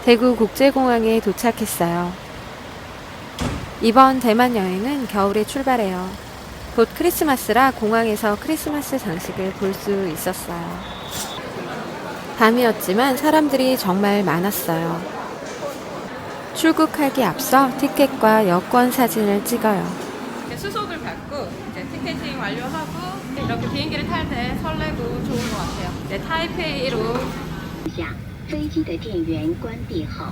대구 국제공항에 도착했어요. 이번 대만 여행은 겨울에 출발해요. 곧 크리스마스라 공항에서 크리스마스 장식을 볼 수 있었어요. 밤이었지만 사람들이 정말 많았어요. 출국하기 앞서 티켓과 여권 사진을 찍어요. 수속을 받고 이제 티켓팅 완료하고 이렇게 비행기를 탈 때 설레고 좋은 것 같아요. 네, 타이페이로 飞机的电源关闭后。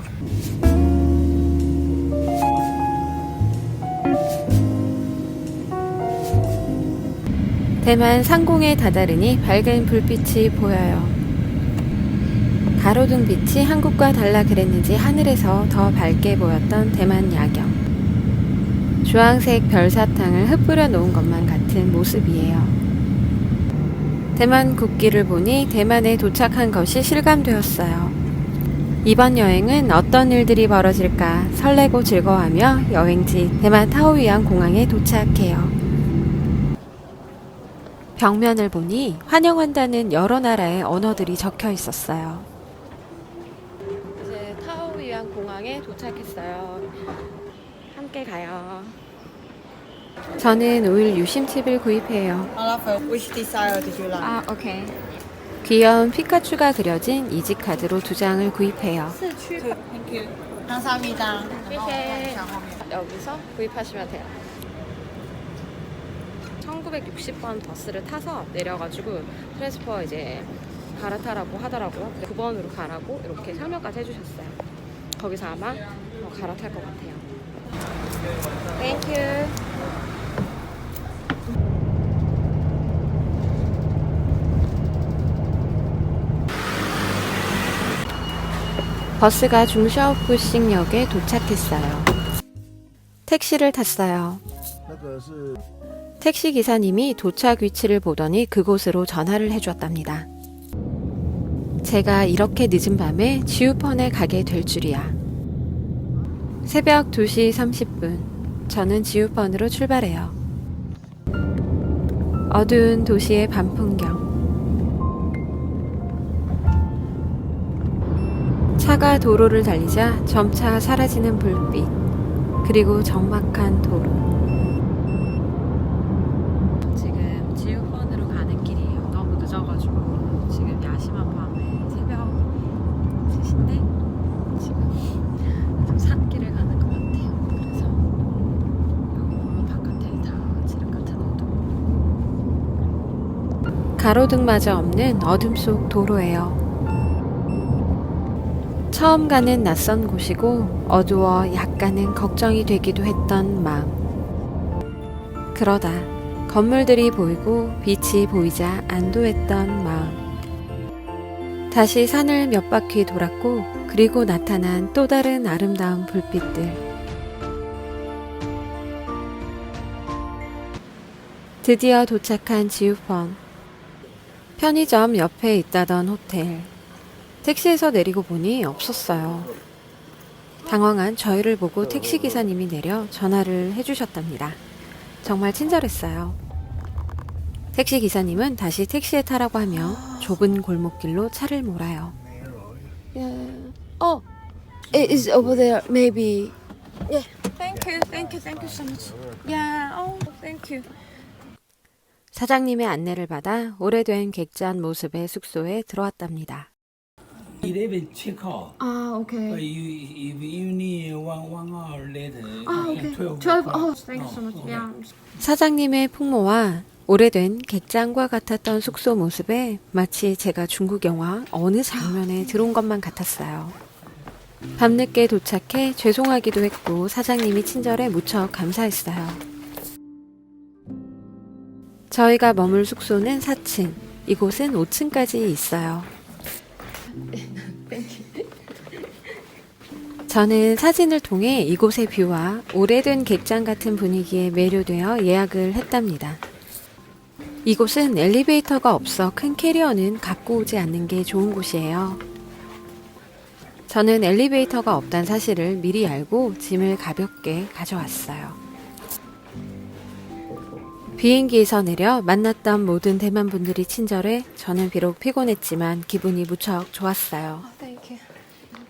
대만 상공에 다다르니 밝은 불빛이 보여요. 가로등 빛이 한국과 달라 그랬는지 하늘에서 더 밝게 보였던 대만 야경. 주황색 별사탕을 흩뿌려 놓은 것만 같은 모습이에요. 대만 국기를 보니 대만에 도착한 것이 실감되었어요. 이번 여행은 어떤 일들이 벌어질까 설레고 즐거워하며 여행지 대만 타오유안 공항에 도착해요. 벽면을 보니 환영한다는 여러 나라의 언어들이 적혀 있었어요. 이제 타오유안 공항에 도착했어요. 함께 가요. 저는 오일 유심칩을 구입해요. Which desire did you like? 아, 오케이. 귀여운 피카츄가 그려진 이지카드로 2장을 구입해요. Thank you. 감사합니다. 이렇게 여기서 구입하시면 돼요. 1960번 버스를 타서 내려가지고 트랜스퍼 이제 갈아타라고 하더라고요. 9번으로 가라고 이렇게 설명까지 해주셨어요. 거기서 아마 갈아탈 것 같아요. 땡큐. 버스가 중샤오푸싱역에 도착했어요. 택시를 탔어요. 택시 기사님이 도착 위치를 보더니 그곳으로 전화를 해주었답니다. 제가 이렇게 늦은 밤에 지우펀에 가게 될 줄이야. 새벽 2시 30분, 저는 지우펀으로 출발해요. 어두운 도시의 밤 풍경. 차가 도로를 달리자 점차 사라지는 불빛, 그리고 적막한 도로. 지금 지우펀으로 가는 길이에요. 너무 늦어가지고 지금 야심한 밤에 새벽 3시인데 지금 좀 산길을 가는 것 같아요. 그래서 여기 바깥에 다 지름같은 어둠. 가로등마저 없는 어둠 속 도로예요. 처음 가는 낯선 곳이고 어두워 약간은 걱정이 되기도 했던 마음. 그러다 건물들이 보이고 빛이 보이자 안도했던 마음. 다시 산을 몇 바퀴 돌았고 그리고 나타난 또 다른 아름다운 불빛들. 드디어 도착한 지우펀. 편의점 옆에 있다던 호텔. 택시에서 내리고 보니 없었어요. 당황한 저희를 보고 택시기사님이 내려 전화를 해주셨답니다. 정말 친절했어요. 택시기사님은 다시 택시에 타라고 하며 좁은 골목길로 차를 몰아요. Yeah. Oh, it is over there. Maybe. Yeah. Thank you so much. Yeah, oh, thank you. 사장님의 안내를 받아 오래된 객잔 모습의 숙소에 들어왔답니다. 11 check out. Ah, okay. If you need one hour later, Ah, okay. 12. 12. Oh, thank you so much. Yeah. 사장님의 풍모와 오래된 객장과 같았던 숙소 모습에 마치 제가 중국 영화 어느 장면에 들어온 것만 같았어요. 밤늦게 도착해 죄송하기도 했고 사장님이 친절해 무척 감사했어요. 저희가 머물 숙소는 4층, 이곳은 5층까지 있어요. 저는 사진을 통해 이곳의 뷰와 오래된 객장 같은 분위기에 매료되어 예약을 했답니다. 이곳은 엘리베이터가 없어 큰 캐리어는 갖고 오지 않는 게 좋은 곳이에요. 저는 엘리베이터가 없다는 사실을 미리 알고 짐을 가볍게 가져왔어요. 비행기에서 내려 만났던 모든 대만 분들이 친절해 저는 비록 피곤했지만 기분이 무척 좋았어요. Oh, thank you.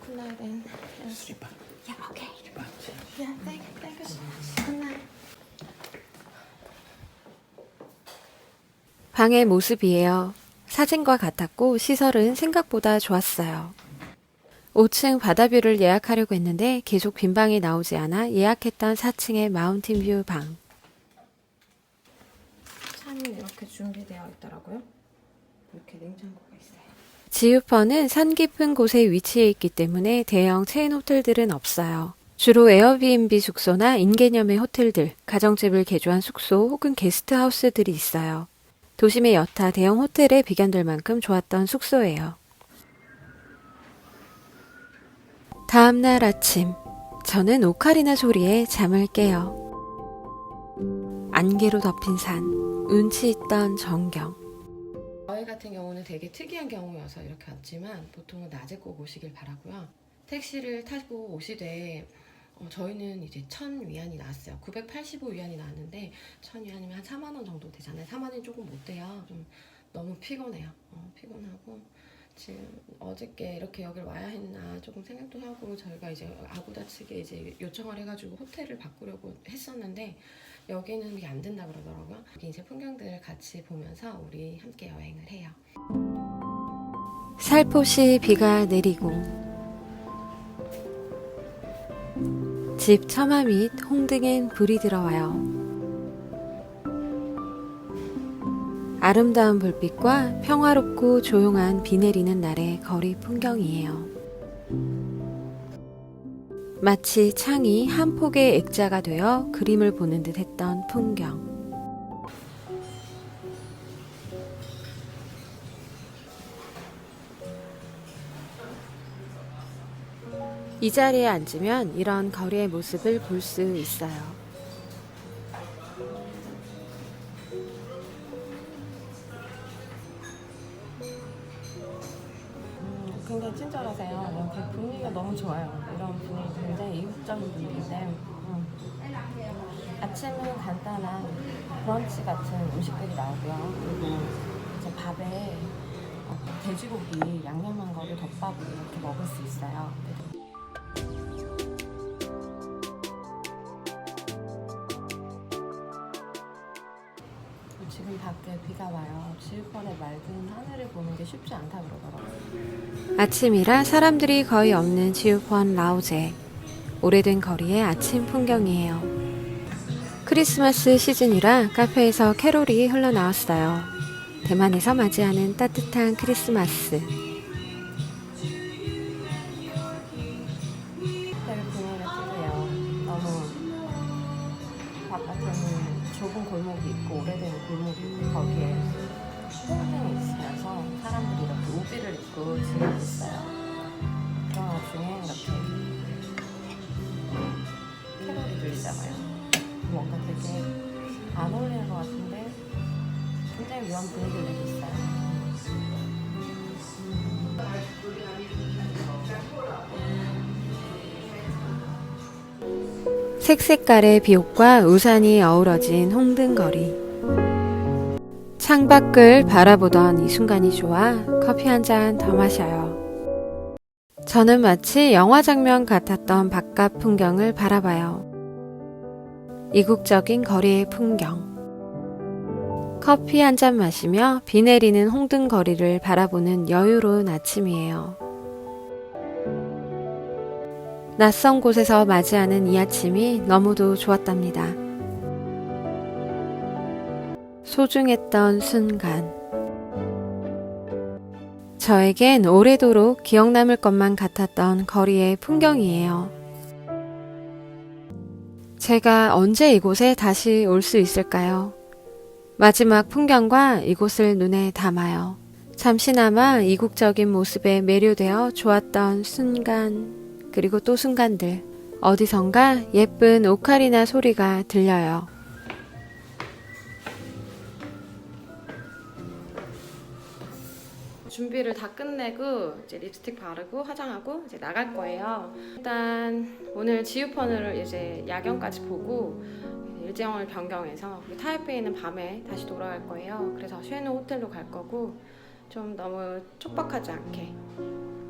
Good night then. 방의 모습이에요. 사진과 같았고 시설은 생각보다 좋았어요. 5층 바다뷰를 예약하려고 했는데 계속 빈 방이 나오지 않아 예약했던 4층의 마운틴뷰 방. 찬이 이렇게 준비되어 있더라고요. 이렇게 냉장고가 있어요. 지우펀은 산 깊은 곳에 위치해 있기 때문에 대형 체인 호텔들은 없어요. 주로 에어비앤비 숙소나 인개념의 호텔들, 가정집을 개조한 숙소 혹은 게스트하우스들이 있어요. 도심의 여타 대형 호텔에 비견될 만큼 좋았던 숙소예요. 다음날 아침, 저는 오카리나 소리에 잠을 깨요. 안개로 덮인 산, 운치 있던 전경. 저희 같은 경우는 되게 특이한 경우여서 이렇게 왔지만 보통은 낮에 꼭 오시길 바라고요. 택시를 타고 오시되 저희는 이제 1,000위안이 나왔어요. 985위안이 나왔는데 1,000위안이면 한 4만 원 정도 되잖아요. 4만 원이 조금 못 돼요. 좀 너무 피곤해요. 피곤하고 지금 어저께 이렇게 여길 와야 했나 조금 생각도 하고 저희가 이제 아고다 측에 이제 요청을 해가지고 호텔을 바꾸려고 했었는데 여기는 이게 안 된다 그러더라고요. 여기 이제 풍경들을 같이 보면서 우리 함께 여행을 해요. 살포시 비가 내리고 집 처마 및 홍등엔 불이 들어와요. 아름다운 불빛과 평화롭고 조용한 비 내리는 날의 거리 풍경이에요. 마치 창이 한 폭의 액자가 되어 그림을 보는 듯 했던 풍경. 이 자리에 앉으면 이런 거리의 모습을 볼 수 있어요. 굉장히 친절하세요. 이렇게 분위기가 너무 좋아요. 이런 분위기 굉장히 이국적인 분위기인데 아침은 간단한 브런치 같은 음식들이 나오고요. 그리고 이제 밥에 돼지고기 양념한 거를 덮밥으로 이렇게 먹을 수 있어요. 지금 밖에 비가 와요. 지우펀의 맑은 하늘을 보는 게 쉽지 않다 그러더라고요. 아침이라 사람들이 거의 없는 지우펀 라오제. 오래된 거리의 아침 풍경이에요. 크리스마스 시즌이라 카페에서 캐롤이 흘러나왔어요. 대만에서 맞이하는 따뜻한 크리스마스. 호텔 분위기를 찍으세요. 너무 바깥에는 좁은 골목이 있고 오래된 골목이 있고 거기에 홍등이 있으면서 사람들이 이렇게 우비를 입고 지내고 있어요. 그런 와중에 이렇게 캐롤이 들리잖아요. 뭔가 되게 안 어울리는 것 같은데 굉장히 묘한 분위기를 내고 있어요. 색색깔의 비옷과 우산이 어우러진 홍등거리. 창밖을 바라보던 이 순간이 좋아 커피 한 잔 더 마셔요. 저는 마치 영화 장면 같았던 바깥 풍경을 바라봐요. 이국적인 거리의 풍경. 커피 한 잔 마시며 비 내리는 홍등거리를 바라보는 여유로운 아침이에요. 낯선 곳에서 맞이하는 이 아침이 너무도 좋았답니다. 소중했던 순간. 저에겐 오래도록 기억 남을 것만 같았던 거리의 풍경이에요. 제가 언제 이곳에 다시 올 수 있을까요? 마지막 풍경과 이곳을 눈에 담아요. 잠시나마 이국적인 모습에 매료되어 좋았던 순간, 그리고 또 순간들. 어디선가 예쁜 오카리나 소리가 들려요. 준비를 다 끝내고 이제 립스틱 바르고 화장하고 이제 나갈 거예요. 일단 오늘 지우펀을 이제 야경까지 보고 일정을 변경해서 타이페이는 밤에 다시 돌아갈 거예요. 그래서 쉐누 호텔로 갈 거고 좀 너무 촉박하지 않게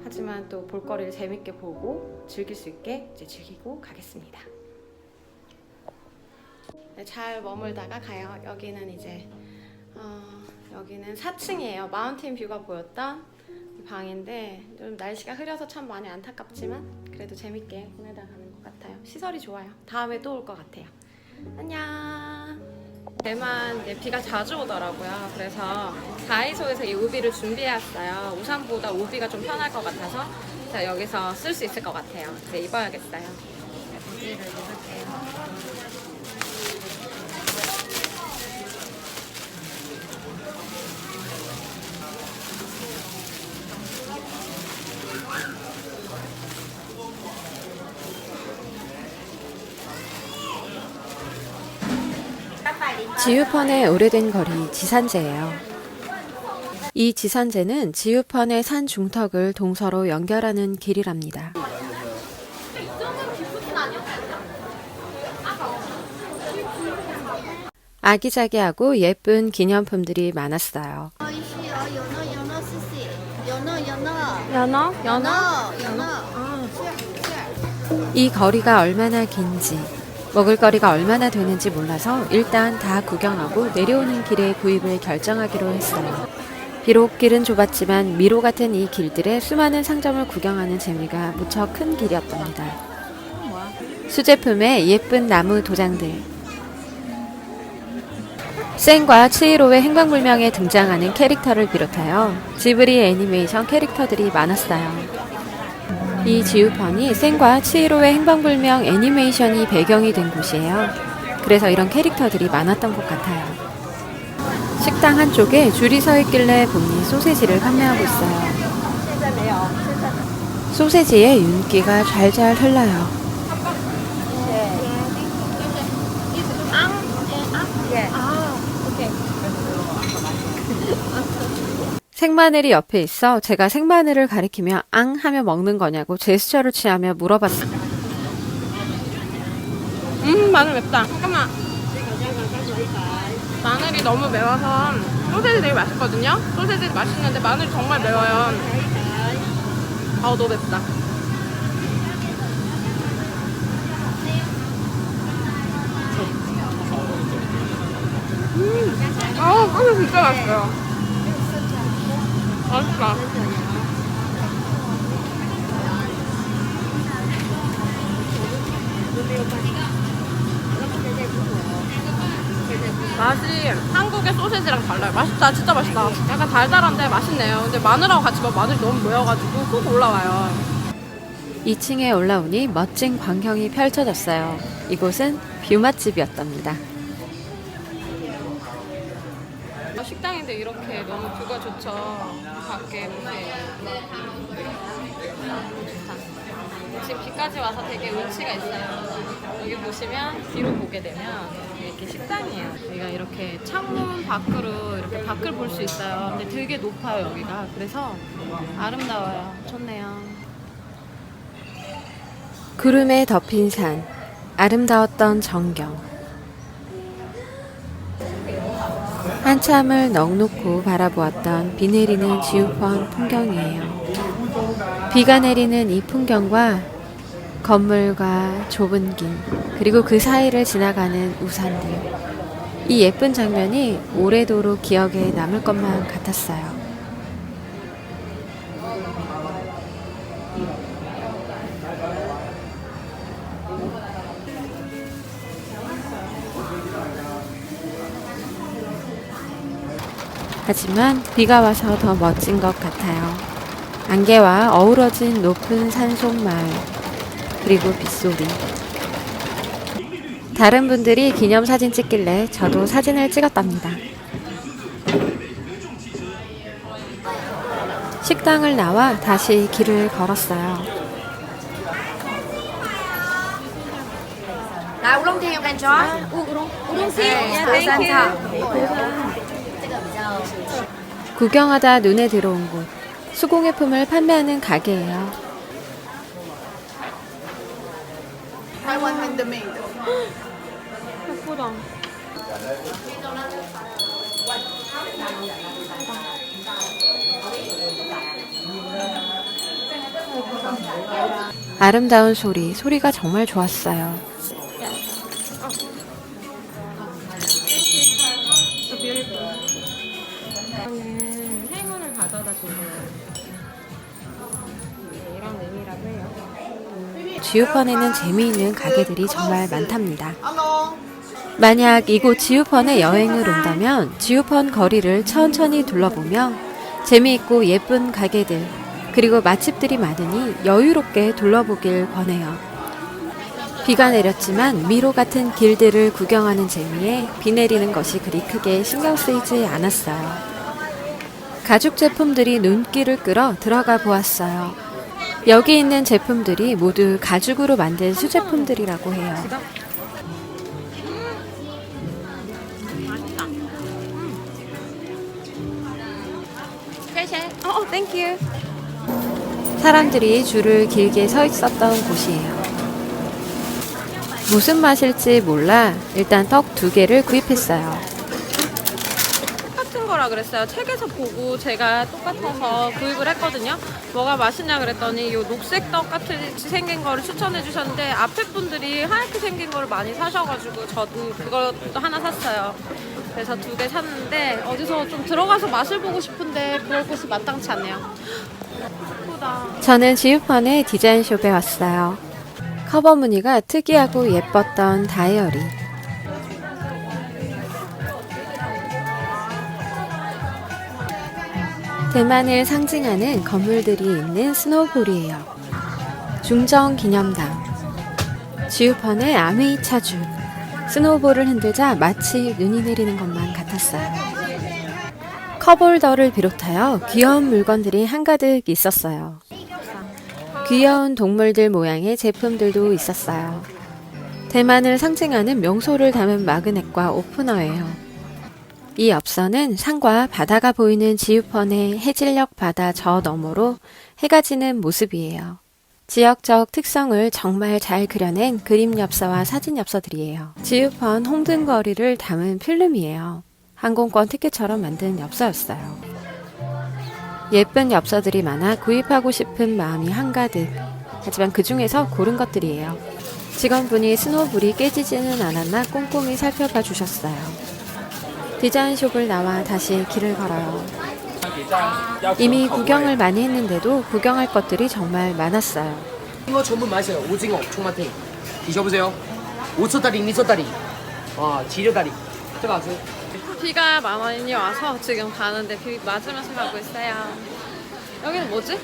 하지만 또 볼거리를 재밌게 보고 즐길 수 있게 이제 즐기고 가겠습니다. 네, 잘 머물다가 가요. 여기는 이제 여기는 4층이에요. 마운틴 뷰가 보였던 방인데 좀 날씨가 흐려서 참 많이 안타깝지만 그래도 재밌게 보내다 가는 것 같아요. 시설이 좋아요. 다음에 또 올 것 같아요. 안녕. 대만 이제 비가 자주 오더라고요. 그래서 다이소에서 이 우비를 준비해왔어요. 우산보다 우비가 좀 편할 것 같아서 자, 여기서 쓸 수 있을 것 같아요. 그래 입어야겠어요. 우비를 입을게요. 지유펀의 오래된 거리 지산제예요. 이 지산제는 지유펀의 산 중턱을 동서로 연결하는 길이랍니다. 아기자기하고 예쁜 기념품들이 많았어요. 연어? 이 거리가 얼마나 긴지 먹을거리가 얼마나 되는지 몰라서 일단 다 구경하고 내려오는 길에 구입을 결정하기로 했어요. 비록 길은 좁았지만 미로 같은 이 길들의 수많은 상점을 구경하는 재미가 무척 큰 길이었답니다. 수제품에 예쁜 나무 도장들, 센과 치히로의 행방불명에 등장하는 캐릭터를 비롯하여 지브리 애니메이션 캐릭터들이 많았어요. 이 지우펀이 센과 치히로의 행방불명 애니메이션이 배경이 된 곳이에요. 그래서 이런 캐릭터들이 많았던 것 같아요. 식당 한쪽에 줄이 서 있길래 보니 소세지를 판매하고 있어요. 소세지에 윤기가 잘잘 흘러요. 생마늘이 옆에 있어 제가 생마늘을 가리키며 앙 하며 먹는 거냐고 제스처를 취하며 물어봤어요. 마늘 맵다. 잠깐만. 마늘이 너무 매워서 소세지 되게 맛있거든요. 소세지 맛있는데 마늘이 정말 매워요. 아우 너무 맵다. 아우 소세지 진짜 맛있어요. 맛있다. 맛이 한국의 소세지랑 달라요. 맛있다. 진짜 맛있다. 약간 달달한데 맛있네요. 근데 마늘하고 같이 먹으면 마늘이 너무 매워가지고 훅 올라와요. 2층에 올라오니 멋진 광경이 펼쳐졌어요. 이곳은 뷰 맛집이었답니다. 식당인데 이렇게 너무 뷰가 좋죠. 밖에 보세요. 좋다. 지금 비까지 와서 되게 운치가 있어요. 여기 보시면 뒤로 보게 되면 이렇게 식당이에요. 여기가 이렇게 창문 밖으로 이렇게 밖을 볼 수 있어요. 근데 되게 높아요 여기가. 그래서 아름다워요. 좋네요. 구름에 덮인 산, 아름다웠던 전경. 한참을 넋놓고 바라보았던 비 내리는 지우펀 풍경이에요. 비가 내리는 이 풍경과 건물과 좁은 길, 그리고 그 사이를 지나가는 우산들. 이 예쁜 장면이 오래도록 기억에 남을 것만 같았어요. 하지만 비가 와서 더 멋진 것 같아요. 안개와 어우러진 높은 산속 마을, 그리고 빗소리. 다른 분들이 기념사진 찍길래 저도 사진을 찍었답니다. 식당을 나와 다시 길을 걸었어요. 구경하다 눈에 들어온 곳, 수공예품을 판매하는 가게예요. 예쁘다. 아름다운 소리, 소리가 정말 좋았어요. 이런 의미라고 해요. 지우펀에는 재미있는 가게들이 정말 많답니다. Hello. 만약 이곳 지우펀에 여행을 온다면 지우펀 거리를 천천히 둘러보며 재미있고 예쁜 가게들 그리고 맛집들이 많으니 여유롭게 둘러보길 권해요. 비가 내렸지만 미로 같은 길들을 구경하는 재미에 비 내리는 것이 그리 크게 신경 쓰이지 않았어요. 가죽 제품들이 눈길을 끌어 들어가 보았어요. 여기 있는 제품들이 모두 가죽으로 만든 수제품들이라고 해요. 땡큐. 사람들이 줄을 길게 서 있었던 곳이에요. 무슨 맛일지 몰라 일단 떡 2개를 구입했어요. 똑같은 거라 그랬어요. 책에서 보고 제가 똑같아서 구입을 했거든요. 뭐가 맛있냐 그랬더니 이 녹색 떡 같이 생긴 거를 추천해 주셨는데 앞에 분들이 하얗게 생긴 거를 많이 사셔가지고 저도 그것도 하나 샀어요. 그래서 2개 샀는데 어디서 좀 들어가서 맛을 보고 싶은데 그럴 곳이 마땅치 않네요. 예쁘다. 저는 지우펀의 디자인숍에 왔어요. 커버 무늬가 특이하고 예뻤던 다이어리. 대만을 상징하는 건물들이 있는 스노우볼이에요. 중정 기념당. 지우펀의 아메이 차주. 스노우볼을 흔들자 마치 눈이 내리는 것만 같았어요. 컵홀더를 비롯하여 귀여운 물건들이 한가득 있었어요. 귀여운 동물들 모양의 제품들도 있었어요. 대만을 상징하는 명소를 담은 마그넷과 오프너예요. 이 엽서는 산과 바다가 보이는 지우펀의 해질녘 바다 저 너머로 해가 지는 모습이에요. 지역적 특성을 정말 잘 그려낸 그림 엽서와 사진 엽서들이에요. 지우펀 홍등거리를 담은 필름이에요. 항공권 티켓처럼 만든 엽서였어요. 예쁜 엽서들이 많아 구입하고 싶은 마음이 한가득. 하지만 그 중에서 고른 것들이에요. 직원분이 스노우볼이 깨지지는 않았나 꼼꼼히 살펴봐 주셨어요. 디자인숍을 나와 다시 길을 걸어요. 이미 구경을 많이 했는데도 구경할 것들이 정말 많았어요. 오징어 전문 맛이에요. 오징어 총마탱이 드셔보세요. 5초다리, 2초다리, 지려다리. 제가 아세요? 비가 많이 와서 지금 가는데 비 맞으면서 가고 있어요. 여기는 뭐지?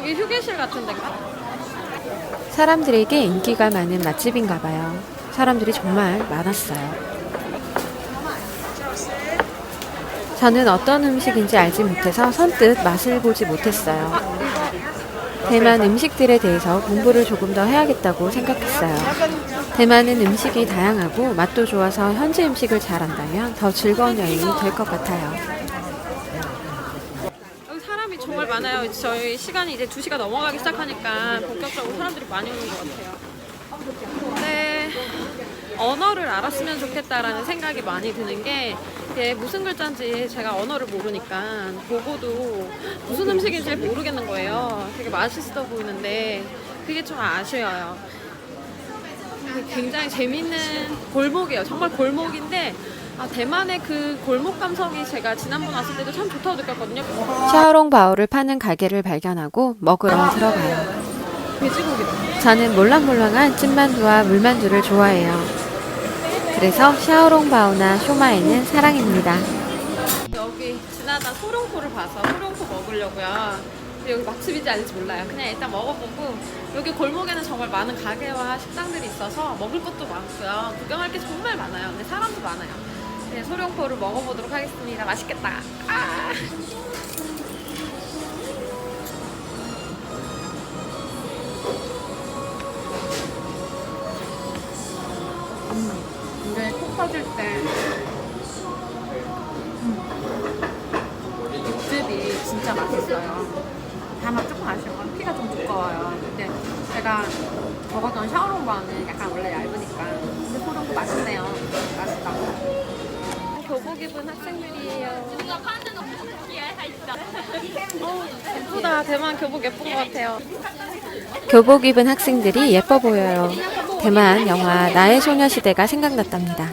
여기 휴게실 같은 데인가? 사람들에게 인기가 많은 맛집인가 봐요. 사람들이 정말 많았어요. 저는 어떤 음식인지 알지 못해서 선뜻 맛을 보지 못했어요. 대만 음식들에 대해서 공부를 조금 더 해야겠다고 생각했어요. 대만은 음식이 다양하고 맛도 좋아서 현지 음식을 잘 안다면 더 즐거운 여행이 될 것 같아요. 여기 사람이 정말 많아요. 저희 시간이 이제 2시가 넘어가기 시작하니까 본격적으로 사람들이 많이 오는 것 같아요. 근데 언어를 알았으면 좋겠다라는 생각이 많이 드는 게 이게 무슨 글자인지 제가 언어를 모르니까 보고도 무슨 음식인지 모르겠는 거예요. 되게 맛있어 보이는데 그게 좀 아쉬워요. 굉장히 재밌는 골목이에요. 정말 골목인데 대만의 그 골목 감성이 제가 지난번 왔을 때도 참 좋다고 느꼈거든요. 샤오롱바오를 파는 가게를 발견하고 먹으러 들어가요. 돼지고기다. 저는 몰랑몰랑한 찐만두와 물만두를 좋아해요. 그래서 샤오롱바오나 쇼마에는 사랑입니다. 여기 지나다 소룡포를 봐서 소룡포 먹으려고요. 근데 여기 맛집인지 아닌지 몰라요. 그냥 일단 먹어보고 여기 골목에는 정말 많은 가게와 식당들이 있어서 먹을 것도 많고요. 구경할 게 정말 많아요. 근데 사람도 많아요. 네, 소룡포를 먹어보도록 하겠습니다. 맛있겠다. 근데 콕 터질 때 육즙이 진짜 맛있어요. 다만 조금 아쉬운 건 피가 좀 두꺼워요. 근데 제가 먹었던 샤오롱바오는 약간 원래 얇으니까. 근데 소룡포 맛있네요. 맛있다. 교복 입은 학생들이에요. 예쁘다. 대만 교복 예쁜 것 같아요. 교복 입은 학생들이 예뻐 보여요. 대만 영화 나의 소녀시대가 생각났답니다.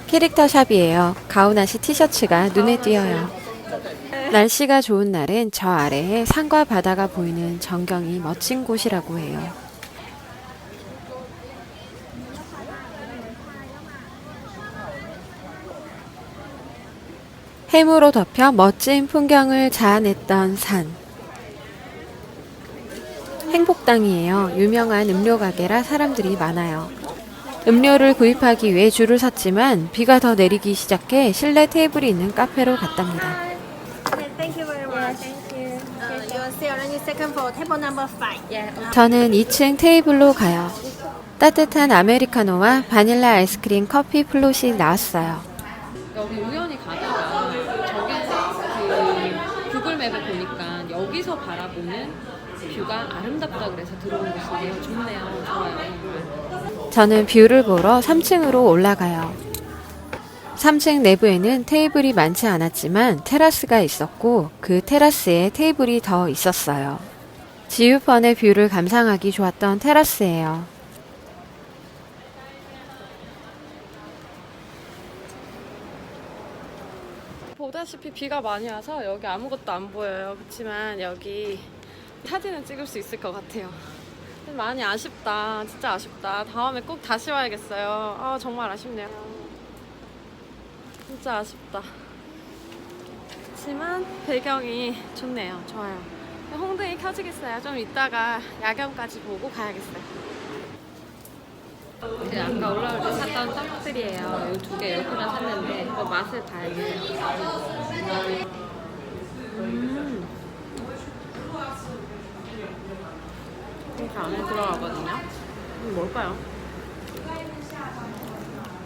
캐릭터 샵이에요. 가오나시 티셔츠가 눈에 띄어요. 날씨가 좋은 날엔 저 아래에 산과 바다가 보이는 전경이 멋진 곳이라고 해요. 해무로 덮여 멋진 풍경을 자아냈던 산. 행복당이에요. 유명한 음료 가게라 사람들이 많아요. 음료를 구입하기 위해 줄을 섰지만 비가 더 내리기 시작해 실내 테이블이 있는 카페로 갔답니다. Thank you very much. Thank you. You see only second for table number 5. 저는 2층 테이블로 가요. 따뜻한 아메리카노와 바닐라 아이스크림 커피 플롯이 나왔어요. 여기 우연히 가다가 저게 그 구글 맵에 보니까 여기서 바라보는 뷰가 아름답다 그래서 들어온 곳인데요. 좋네요. 좋아요. 저는 뷰를 보러 3층으로 올라가요. 3층 내부에는 테이블이 많지 않았지만 테라스가 있었고 그 테라스에 테이블이 더 있었어요. 지우펀의 뷰를 감상하기 좋았던 테라스예요. 보다시피 비가 많이 와서 여기 아무것도 안 보여요. 그렇지만 여기 사진은 찍을 수 있을 것 같아요. 많이 아쉽다. 진짜 아쉽다. 다음에 꼭 다시 와야겠어요. 아, 정말 아쉽네요. 진짜 아쉽다. 그렇지만 배경이 좋네요. 좋아요. 홍등이 켜지겠어요. 좀 이따가 야경까지 보고 가야겠어요. 이제 아까 올라올 때 샀던 떡들이에요. 이 두 개 10개만 샀는데 이거 맛을 봐야겠어요. 이렇게 안에 들어가거든요. 뭘까요?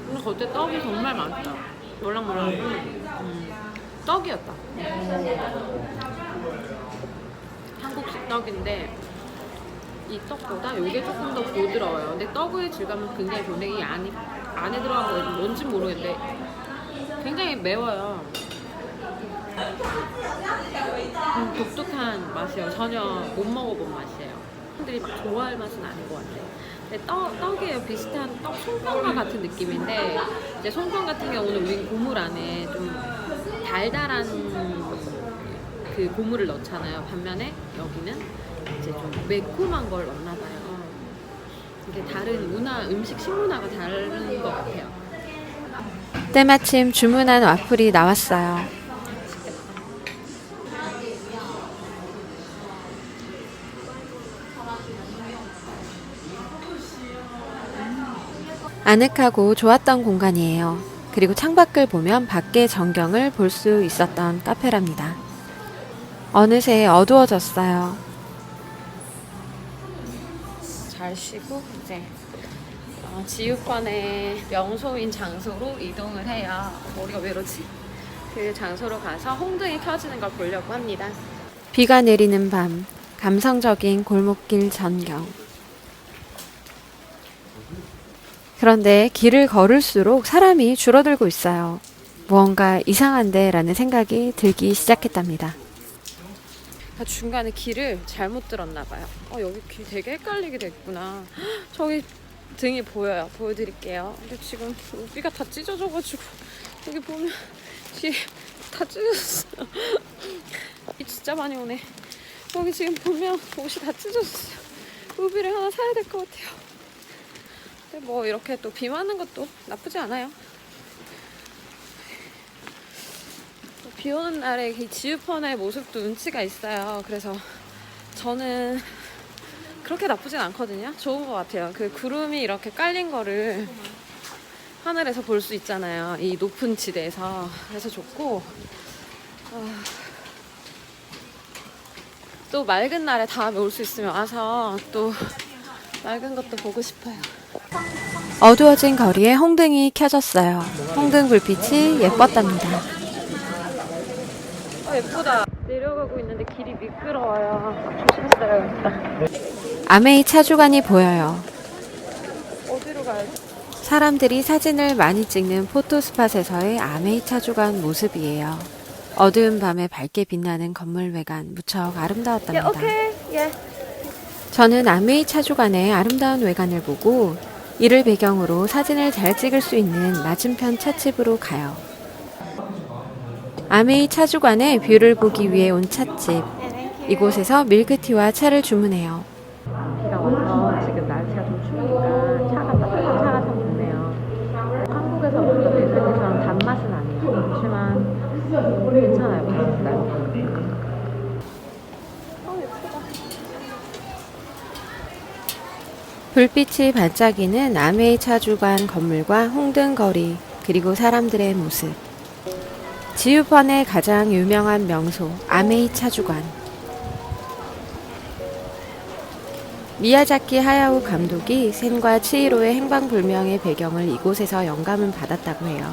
근데 겉에 떡이 정말 많다. 몰랑몰랑하고 떡이었다. 한국식 떡인데 이 떡보다 이게 조금 더 부드러워요. 근데 떡의 질감은 굉장히 좋은데 이 안에 들어간 거 뭔지 모르겠는데 굉장히 매워요. 독특한 맛이에요. 전혀 못 먹어본 맛이에요. 사람들이 막 좋아할 맛은 아닌 것 같아요. 근데 떡이에요. 비슷한 떡 송편과 같은 느낌인데 이제 송편 같은 경우는 우린 고물 안에 좀 달달한 그 고물을 넣잖아요. 반면에 여기는 이제 좀 매콤한 걸 넣나 봐요. 이게 다른 문화, 음식 식문화가 다른 것 같아요. 때마침 주문한 와플이 나왔어요. 아늑하고 좋았던 공간이에요. 그리고 창밖을 보면 밖의 전경을 볼 수 있었던 카페랍니다. 어느새 어두워졌어요. 잘 쉬고 이제 지우펀의 명소인 장소로 이동을 해요. 머리가 왜 이러지? 그 장소로 가서 홍등이 켜지는 걸 보려고 합니다. 비가 내리는 밤, 감성적인 골목길 전경. 그런데 길을 걸을수록 사람이 줄어들고 있어요. 무언가 이상한데 라는 생각이 들기 시작했답니다. 중간에 길을 잘못 들었나 봐요. 여기 길 되게 헷갈리게 됐구나. 저기 등이 보여요. 보여드릴게요. 근데 지금 우비가 다 찢어져가지고 여기 보면 뒤에 다 찢어졌어요. 이 진짜 많이 오네. 여기 지금 보면 옷이 다 찢어졌어요. 우비를 하나 사야 될 것 같아요. 근데 뭐 이렇게 또 비 맞는 것도 나쁘지 않아요. 비 오는 날에 이 지우펀의 모습도 운치가 있어요. 그래서 저는 그렇게 나쁘진 않거든요. 좋은 것 같아요. 그 구름이 이렇게 깔린 거를 하늘에서 볼 수 있잖아요. 이 높은 지대에서. 그래서 좋고 또 맑은 날에 다음에 올 수 있으면 와서 또 맑은 것도 보고 싶어요. 어두워진 거리에 홍등이 켜졌어요. 홍등 불빛이 예뻤답니다. 예쁘다. 내려가고 있는데 길이 미끄러워요. 조심했어요. 아메이 차주관이 보여요. 어디로 가야지? 사람들이 사진을 많이 찍는 포토스팟에서의 아메이 차주관 모습이에요. 어두운 밤에 밝게 빛나는 건물 외관 무척 아름다웠답니다. 저는 아메이 차주관의 아름다운 외관을 보고 이를 배경으로 사진을 잘 찍을 수 있는 맞은편 찻집으로 가요. 아메이 차주관의 뷰를 보기 위해 온 찻집. 이곳에서 밀크티와 차를 주문해요. 비가 와서 지금 날씨가 좀 추우니까 차가 따뜻한 차가 참 좋네요. 한국에서 먹던 밀크티처럼 단맛은 아니에요. 그렇지만 괜찮아요. 맛있어요. 불빛이 반짝이는 아메이 차주관 건물과 홍등거리, 그리고 사람들의 모습. 지우펀의 가장 유명한 명소, 아메이 차주관. 미야자키 하야오 감독이 센과 치히로의 행방불명의 배경을 이곳에서 영감을 받았다고 해요.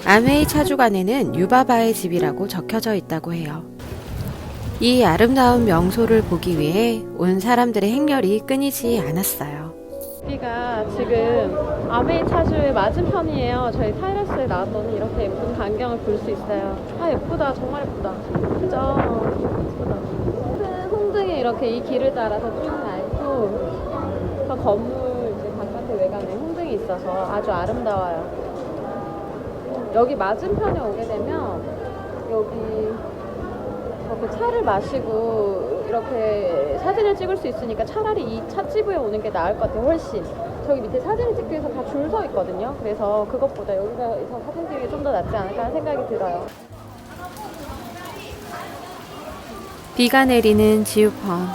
아메이 차주관에는 유바바의 집이라고 적혀져 있다고 해요. 이 아름다운 명소를 보기 위해 온 사람들의 행렬이 끊이지 않았어요. 여기가 지금 아메이 차주의 맞은편이에요. 저희 타이러스에 나왔더니 이렇게 예쁜 광경을 볼 수 있어요. 아 예쁘다. 정말 예쁘다. 그죠? 예쁘다. 큰 홍등이 이렇게 이 길을 따라서 쭉 낡고 저 건물 이제 바깥에 외관에 홍등이 있어서 아주 아름다워요. 여기 맞은편에 오게 되면 여기 이렇게 차를 마시고 이렇게 사진을 찍을 수 있으니까 차라리 이 찻집에 오는 게 나을 것 같아요. 훨씬. 저기 밑에 사진을 찍기 위해서 다 줄 서 있거든요. 그래서 그것보다 여기서 사진 찍기 좀 더 낫지 않을까 하는 생각이 들어요. 비가 내리는 지우펀.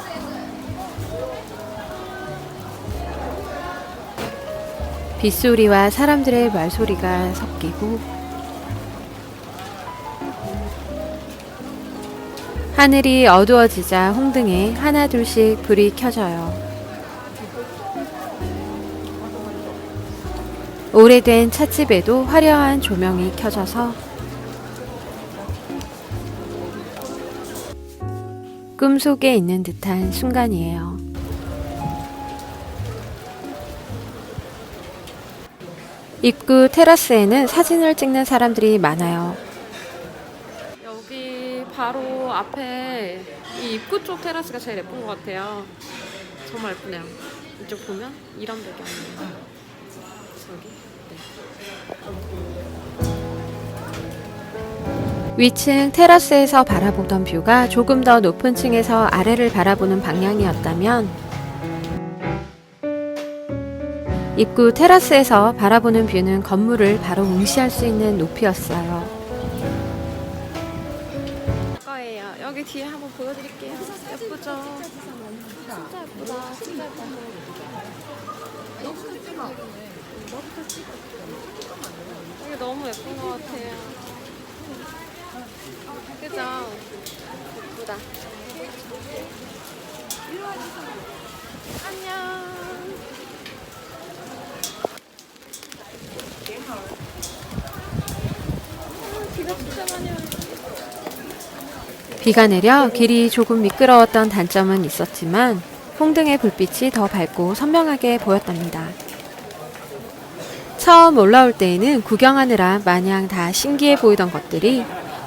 빗소리와 사람들의 말소리가 섞이고 하늘이 어두워지자 홍등에 하나둘씩 불이 켜져요. 오래된 찻집에도 화려한 조명이 켜져서 꿈속에 있는 듯한 순간이에요. 입구 테라스에는 사진을 찍는 사람들이 많아요. 여기 바로 앞에 이 입구 쪽 테라스가 제일 예쁜 것 같아요. 정말 예쁘네요. 이쪽 보면 이런 배경이에요. 저기. 네. 위층 테라스에서 바라보던 뷰가 조금 더 높은 층에서 아래를 바라보는 방향이었다면 입구 테라스에서 바라보는 뷰는 건물을 바로 응시할 수 있는 높이였어요. 거예요. 여기 뒤에 한번 보여드릴게요. 예쁘죠? 진짜 예쁘다. 진짜 예쁘다. 이게 너무 예쁜 것 같아요. 그죠? 예쁘다. 안녕. 비가 내려 길이 조금 미끄러웠던 단점은 있었지만 홍등의 불빛이 더 밝고 선명하게 보였답니다. 처음 올라올 때에는 구경하느라 마냥 다 신기해 보이던 것들이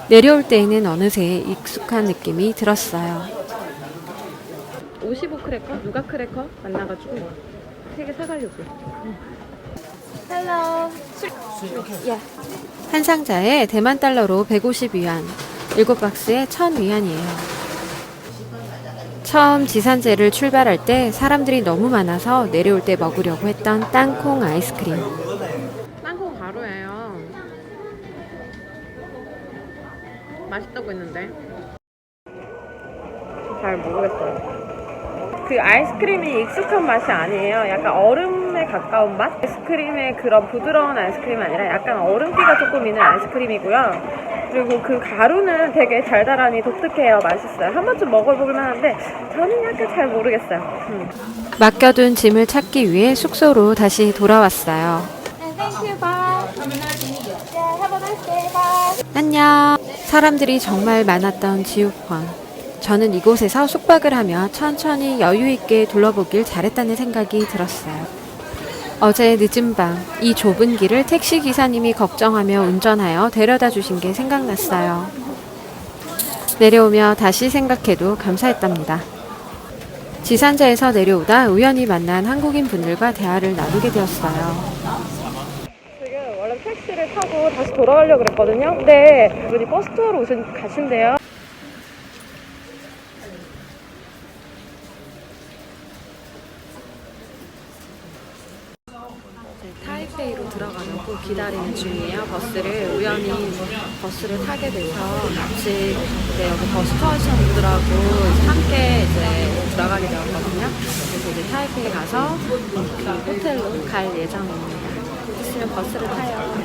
내려올 때에는 어느새 익숙한 느낌이 들었어요. 55 크래커? 누가 크래커? 만나가지고 3개 사가려고. 헬로. 한 상자에 대만 달러로 150위안, 7박스에 1000위안이에요. 처음 지산제를 출발할 때 사람들이 너무 많아서 내려올 때 먹으려고 했던 땅콩 아이스크림. 땅콩 가루예요. 맛있다고 했는데 잘 모르겠어요. 그 아이스크림이 익숙한 맛이 아니에요. 약간 얼음에 가까운 맛? 아이스크림의 그런 부드러운 아이스크림이 아니라 약간 얼음기가 조금 있는 아이스크림이고요. 그리고 그 가루는 되게 달달하니 독특해요. 맛있어요. 한 번쯤 먹어볼 만한데 저는 약간 잘 모르겠어요. 맡겨둔 짐을 찾기 위해 숙소로 다시 돌아왔어요. 안녕. 사람들이 정말 많았던 지우펀. 저는 이곳에서 숙박을 하며 천천히 여유있게 둘러보길 잘했다는 생각이 들었어요. 어제 늦은 밤, 이 좁은 길을 택시기사님이 걱정하며 운전하여 데려다 주신 게 생각났어요. 내려오며 다시 생각해도 감사했답니다. 지산자에서 내려오다 우연히 만난 한국인 분들과 대화를 나누게 되었어요. 지금 원래 택시 택시를 타고 다시 돌아가려고 그랬거든요. 근데 분이 버스 투어로 가신대요. 타이페이로 들어가려고 기다리는 중이에요. 버스를 우연히 버스를 타게 돼서 같이 여기 버스 투어하시는 분들하고 함께 이제 들어가게 되었거든요. 그래서 이제 타이페이 가서 그 호텔로 갈 예정입니다. 있으면 버스를 타요.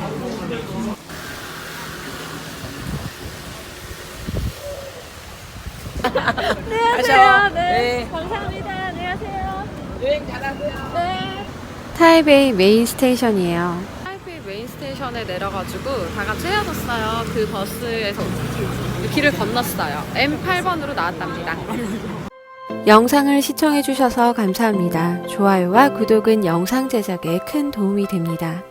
안녕하세요. 네. 감사합니다. 안녕하세요. 여행 잘하세요. 네. 타이베이 메인 스테이션이에요. 타이베이 메인 스테이션에 내려가지고 다 같이 헤어졌어요. 그 버스에서 길을 건넜어요. M8번으로 나왔답니다. 영상을 시청해주셔서 감사합니다. 좋아요와 구독은 영상 제작에 큰 도움이 됩니다.